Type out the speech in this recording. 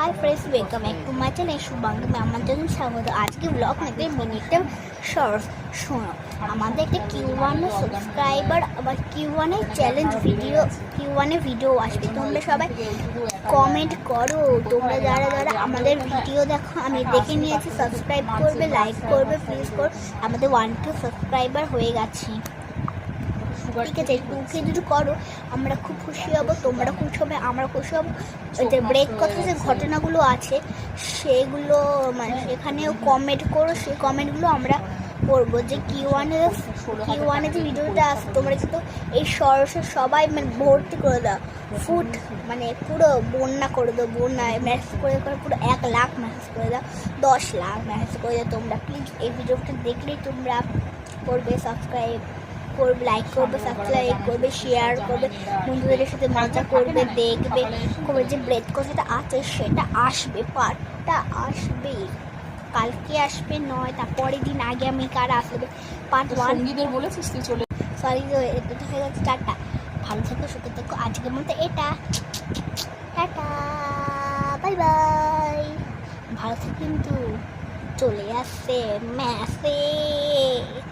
Hi friends, welcome back to my channel Shubhangi. আমার জন্য স্বাগত। আজকে ব্লগ নাকি মিনিটে শর্টস। শোনো, আমাদের একটা Q1 সাবস্ক্রাইবার আবার Q1 চ্যালেঞ্জ ভিডিও আসবে। তোমরা সবাই কমেন্ট করো, তোমরা যারা যারা আমাদের ভিডিও দেখো। আমি দেখে নিয়েছি, সাবস্ক্রাইব করবে, লাইক করবে, প্লিজ করো। আমাদের 1K সাবস্ক্রাইবার হয়ে গেছে, ঠিক আছে? 2K যদি করো আমরা খুব খুশি হব, তোমরা খুশি হবে, আমরা খুশি হব। ওই যে ব্রেক কথা যে ঘটনাগুলো আছে সেগুলো মানে সেখানেও কমেন্ট করো, সেই কমেন্টগুলো আমরা করবো। যে Q1 যে ভিডিওটা আছে তোমরা কিন্তু এই সরষে সবাই মানে ভর্তি করে দাও, মানে পুরো বন্যা করে দাও, বন্যায় মেসেজ করে পুরো 1 লাখ মেসেজ করে দাও, 10 লাখ মেসেজ করে দাও। তোমরা প্লিজ এই ভিডিওটা দেখলেই তোমরা করবে, সাবস্ক্রাইব করবে, লাইক করবে, সাবস্ক্রাইব করবে, শেয়ার করবে, বন্ধুদের সাথে মজা করবে, দেখবে করবে। যে ব্রেক কথাটা আছে সেটা আসবে, পার্টটা আসবে, কালকে আসবে, নয় তারপরের দিন আগে আমি কার আসবে পার্ট 1 বলেছিস তুই চলে। সরি, এটা হয়ে গেছে 4টা। ভালো থেকো, সুখে থেকো। আজকের মতো এটা টাটা, বাই বাই। ভালো থেকো, কিন্তু চলে আসছে মেসেজ।